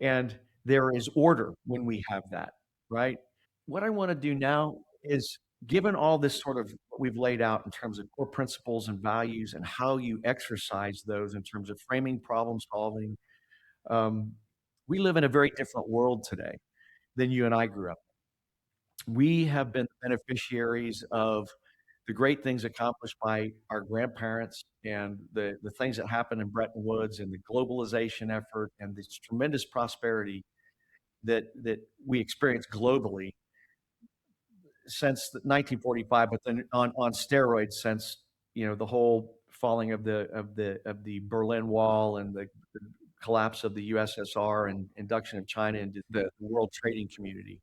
And there is order when we have that, right? What I want to do now is, given all this sort of what we've laid out in terms of core principles and values and how you exercise those in terms of framing, problem solving, we live in a very different world today than you and I grew up. We have been beneficiaries of the great things accomplished by our grandparents and the things that happened in Bretton Woods and the globalization effort and this tremendous prosperity that we experienced globally since 1945, but then on steroids since the whole falling of the Berlin Wall and the collapse of the USSR and induction of China into the world trading community.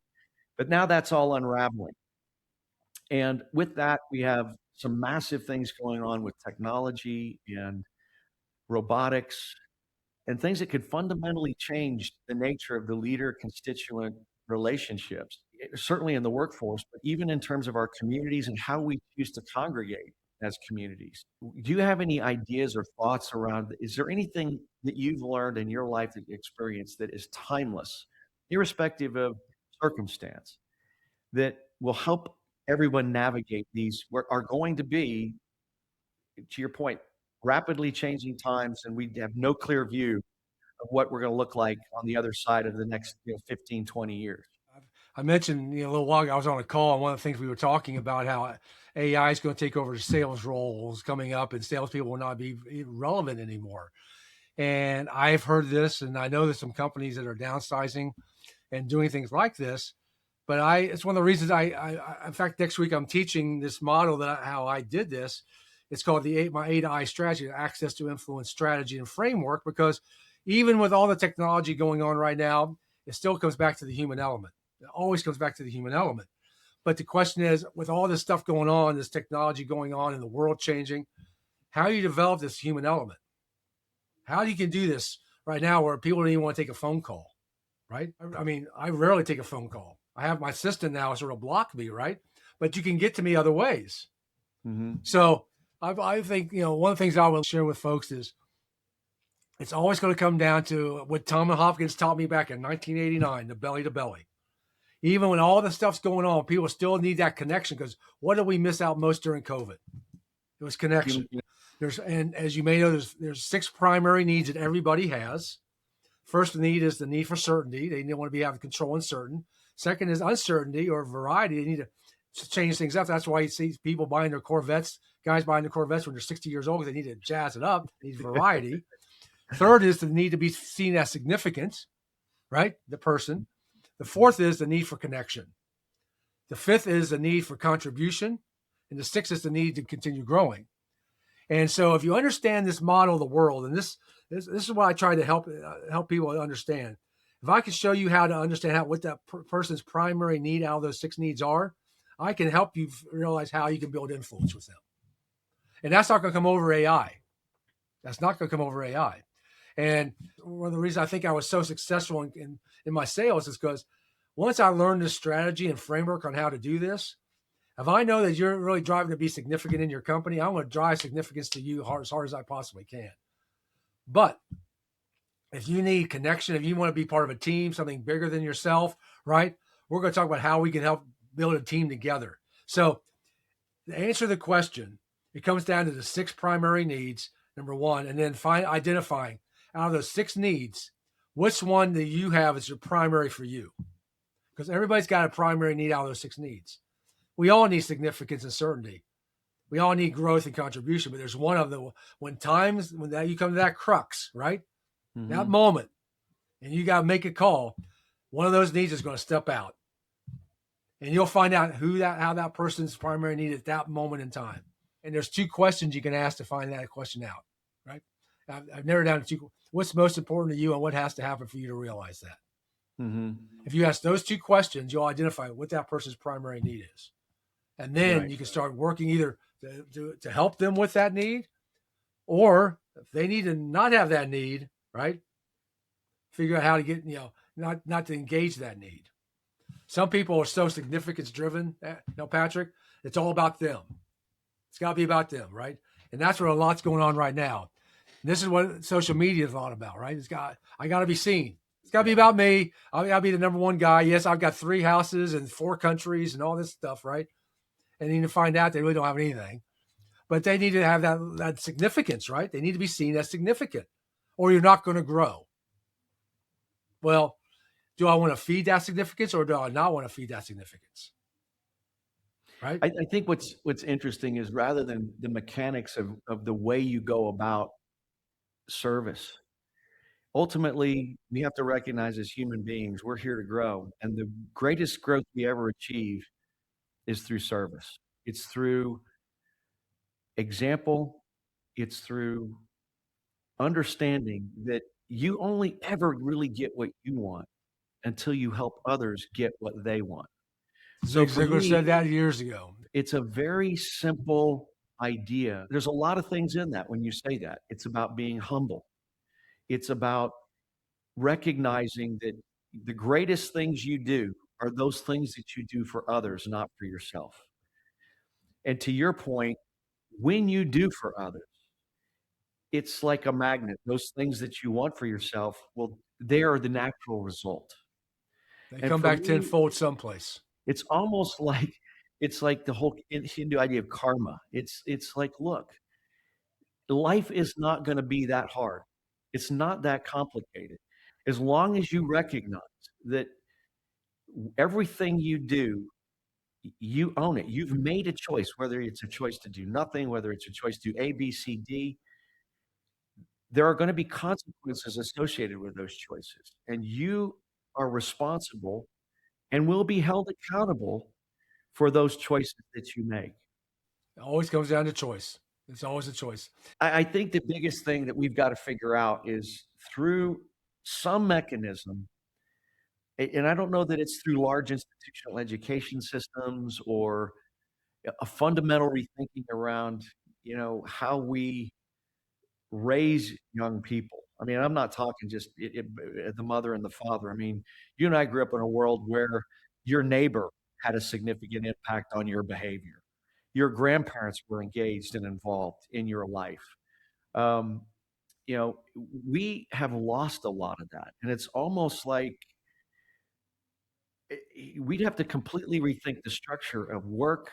But now that's all unraveling. And with that, we have some massive things going on with technology and robotics and things that could fundamentally change the nature of the leader constituent relationships, certainly in the workforce, but even in terms of our communities and how we choose to congregate as communities. Do you have any ideas or thoughts around? Is there anything that you've learned in your life that you experienced that is timeless, irrespective of circumstance, that will help everyone navigate these what are going to be, to your point, rapidly changing times, and we have no clear view of what we're going to look like on the other side of the next 15, 20 years? I mentioned a little while ago, I was on a call, and one of the things we were talking about how AI is going to take over the sales roles coming up, and salespeople will not be relevant anymore. And I've heard this, and I know there's some companies that are downsizing and doing things like this. But it's one of the reasons in fact, next week I'm teaching this model how I did this. It's called my 8I strategy, access to influence strategy and framework, because even with all the technology going on right now, it still comes back to the human element. It always comes back to the human element. But the question is, with all this stuff going on, this technology going on and the world changing, how do you develop this human element? How you can do this right now where people don't even want to take a phone call, right? I mean, I rarely take a phone call. I have my assistant now sort of block me, right? But you can get to me other ways. Mm-hmm. So I think, one of the things I will share with folks is it's always going to come down to what Tom Hopkins taught me back in 1989, the belly to belly. Even when all this stuff's going on, people still need that connection, because what did we miss out most during COVID? It was connection. And as you may know, there's 6 primary needs that everybody has. First need is the need for certainty. They want to have control and certain. Second is uncertainty or variety. They need to change things up. That's why you see people buying their Corvettes, guys buying their Corvettes when they're 60 years old. They need to jazz it up. They need variety. Third is the need to be seen as significant, right? The person. The fourth is the need for connection. The fifth is the need for contribution. And the sixth is the need to continue growing. And so if you understand this model of the world, and this is what I try to help people understand. If I can show you how to understand what that person's primary need out of those 6 needs are, I can help you realize how you can build influence with them. And that's not going to come over AI. That's not going to come over AI. And one of the reasons I think I was so successful in my sales is because once I learned this strategy and framework on how to do this, if I know that you're really driving to be significant in your company, I'm going to drive significance to you as hard as I possibly can. But if you need connection, if you want to be part of a team, something bigger than yourself, right? We're going to talk about how we can help build a team together. So to answer the question, it comes down to the 6 primary needs, number 1, and then identifying out of those 6 needs, which one that you have is your primary for you. Because everybody's got a primary need out of those 6 needs. We all need significance and certainty. We all need growth and contribution, but there's one of them when you come to that crux, right? Mm-hmm. That moment, and you got to make a call. One of those needs is going to step out, and you'll find out how that person's primary need at that moment in time. And there's 2 questions you can ask to find that question out, right? I've narrowed down to 2. What's most important to you, and what has to happen for you to realize that? Mm-hmm. If you ask those 2 questions, you'll identify what that person's primary need is. And then you can start working either to help them with that need, or if they need to not have that need, right? Figure out how to get, not to engage that need. Some people are so significance driven, Patrick, it's all about them. It's got to be about them, right? And that's where a lot's going on right now. And this is what social media is all about, right? I got to be seen. It's got to be about me. I got to be the number 1 guy. Yes, I've got 3 houses and 4 countries and all this stuff, right? And you need to find out they really don't have anything. But they need to have that significance, right? They need to be seen as significant, or you're not going to grow. Well, do I want to feed that significance, or do I not want to feed that significance? right? I think what's interesting is rather than the mechanics of the way you go about service, ultimately we have to recognize as human beings we're here to grow, and the greatest growth we ever achieve is through service. It's through example, it's through understanding that you only ever really get what you want until you help others get what they want. So Zig for Ziglar me, said that years ago. it's a very simple idea. There's a lot of things in that when you say that. It's about being humble. It's about recognizing that the greatest things you do are those things that you do for others, not for yourself. And to your point, when you do for others, it's like a magnet. Those things that you want for yourself, well, they are the natural result. They And come for back me, tenfold someplace. it's almost like it's like the whole Hindu idea of karma. It's like, look, life is not going to be that hard. It's not that complicated. As long as you recognize that everything you do, you own it. You've made a choice, whether it's a choice to do nothing, whether it's a choice to do A, B, C, D. There are going to be consequences associated with those choices. And you are responsible and will be held accountable for those choices that you make. It always comes down to choice. It's always a choice. I think the biggest thing that we've got to figure out is through some mechanism, and I don't know that it's through large institutional education systems or a fundamental rethinking around, how we raise young people. I mean, I'm not talking just the mother and the father. I mean, you and I grew up in a world where your neighbor had a significant impact on your behavior. Your grandparents were engaged and involved in your life. Um, we have lost a lot of that. And it's almost like we'd have to completely rethink the structure of work,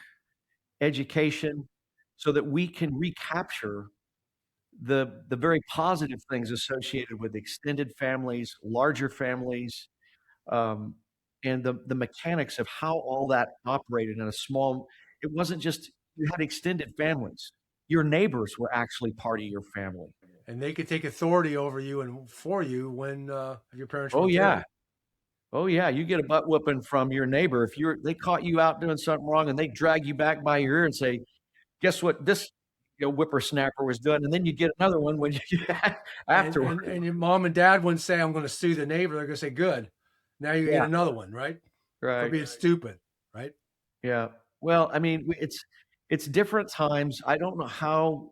education, so that we can recapture the very positive things associated with extended families, larger families, um, and the mechanics of how all that operated in a small. It wasn't just you had extended families. Your neighbors were actually part of your family. And they could take authority over you and for you when your parents Oh weren't yeah. there. Oh yeah, you get a butt whooping from your neighbor if they caught you out doing something wrong and they drag you back by your ear and say, "Guess what this whippersnapper was doing?" And then you get another one when you And afterward. and and your mom and dad wouldn't say, "I'm going to sue the neighbor." They're going to say, "Good, now you get Yeah, another one," right? For right. being stupid, right? Yeah. Well, I mean, it's different times. I don't know how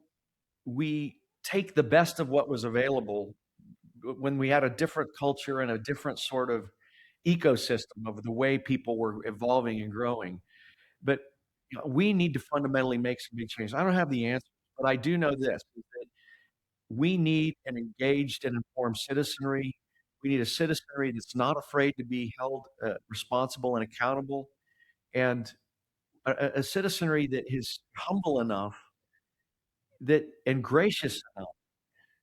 we take the best of what was available when we had a different culture and a different sort of ecosystem of the way people were evolving and growing. But we need to fundamentally make some big changes. I don't have the answers, but I do know this: is that we need an engaged and informed citizenry. We need a citizenry that's not afraid to be held responsible and accountable, and a citizenry that is humble enough that and gracious enough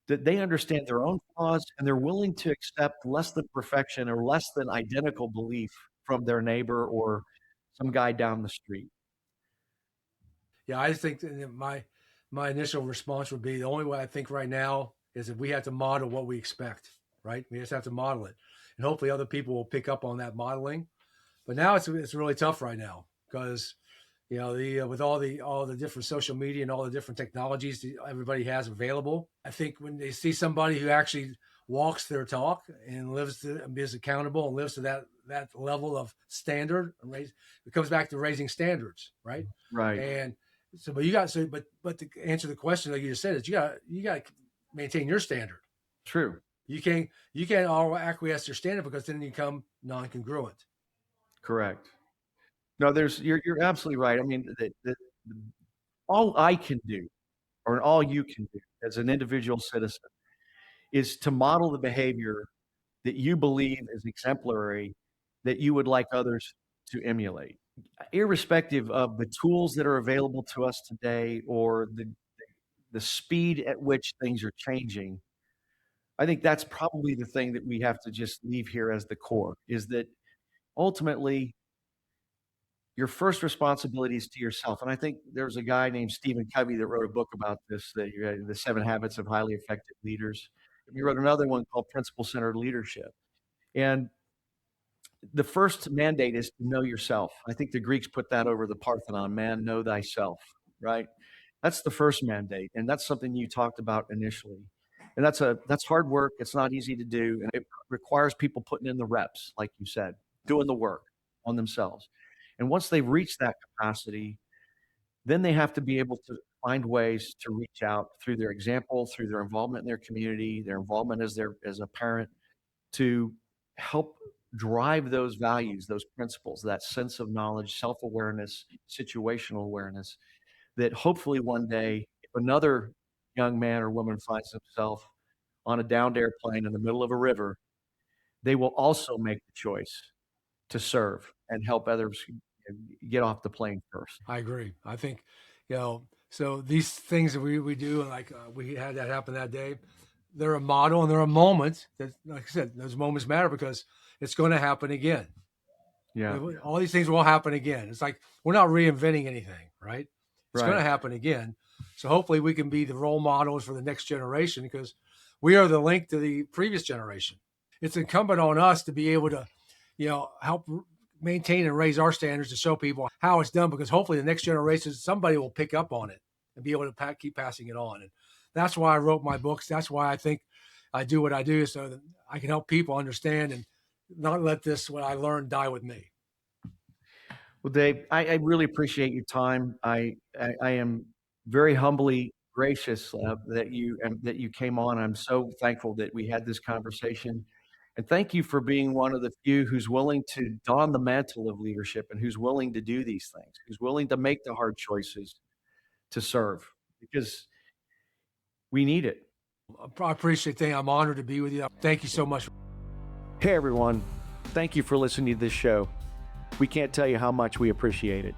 that they understand their own flaws and they're willing to accept less than perfection or less than identical belief from their neighbor or some guy down the street. Yeah, I just think that my initial response would be the only way I think right now is that we have to model what we expect, right? We just have to model it, and hopefully other people will pick up on that modeling. But now it's really tough right now because the with all the different social media and all the different technologies that everybody has available. I think when they see somebody who actually walks their talk and lives to and is accountable and lives to that level of standard, it comes back to raising standards, right? Right. And so, but you got so, but to answer the question like you just said is you got to maintain your standard. True. You can't all acquiesce your standard because then you become non-congruent. Correct. No, you're absolutely right. I mean, all I can do, or all you can do as an individual citizen, is to model the behavior that you believe is exemplary, that you would like others to emulate, irrespective of the tools that are available to us today or the speed at which things are changing. I think that's probably the thing that we have to just leave here as the core is that ultimately your first responsibility is to yourself. And I think there's a guy named Stephen Covey that wrote a book about this, the 7 Habits of Highly Effective Leaders. He wrote another one called Principle Centered Leadership. And the first mandate is to know yourself. I think the Greeks put that over the Parthenon, man, know thyself, right? That's the first mandate. And that's something you talked about initially. And that's hard work. It's not easy to do. And it requires people putting in the reps, like you said, doing the work on themselves. And once they've reached that capacity, then they have to be able to find ways to reach out through their example, through their involvement in their community, their involvement as a parent, to help drive those values, those principles, that sense of knowledge, self-awareness, situational awareness, that hopefully one day, if another young man or woman finds themselves on a downed airplane in the middle of a river, they will also make the choice to serve and help others get off the plane first. I agree. I think, so these things that we do, and like we had that happen that day, they're a model and they're a moment that, like I said, those moments matter because it's going to happen again. Yeah. All these things will happen again. It's like we're not reinventing anything, right? It's going to happen again. So hopefully we can be the role models for the next generation because we are the link to the previous generation. It's incumbent on us to be able to, help maintain and raise our standards to show people how it's done because hopefully the next generation, somebody will pick up on it and be able to keep passing it on. And that's why I wrote my books. That's why I think I do what I do so that I can help people understand and not let this, what I learned, die with me. Well, Dave, I really appreciate your time. I am very humbly gracious that you came on. I'm so thankful that we had this conversation. And thank you for being one of the few who's willing to don the mantle of leadership and who's willing to do these things, who's willing to make the hard choices to serve because we need it. I appreciate it. I'm honored to be with you. Thank you so much. Hey, everyone. Thank you for listening to this show. We can't tell you how much we appreciate it.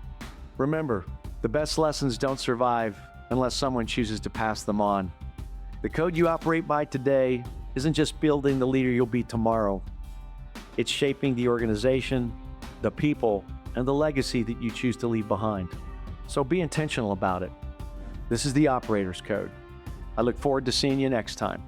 Remember, the best lessons don't survive unless someone chooses to pass them on. The code you operate by today isn't just building the leader you'll be tomorrow. It's shaping the organization, the people, and the legacy that you choose to leave behind. So be intentional about it. This is the Operator's Code. I look forward to seeing you next time.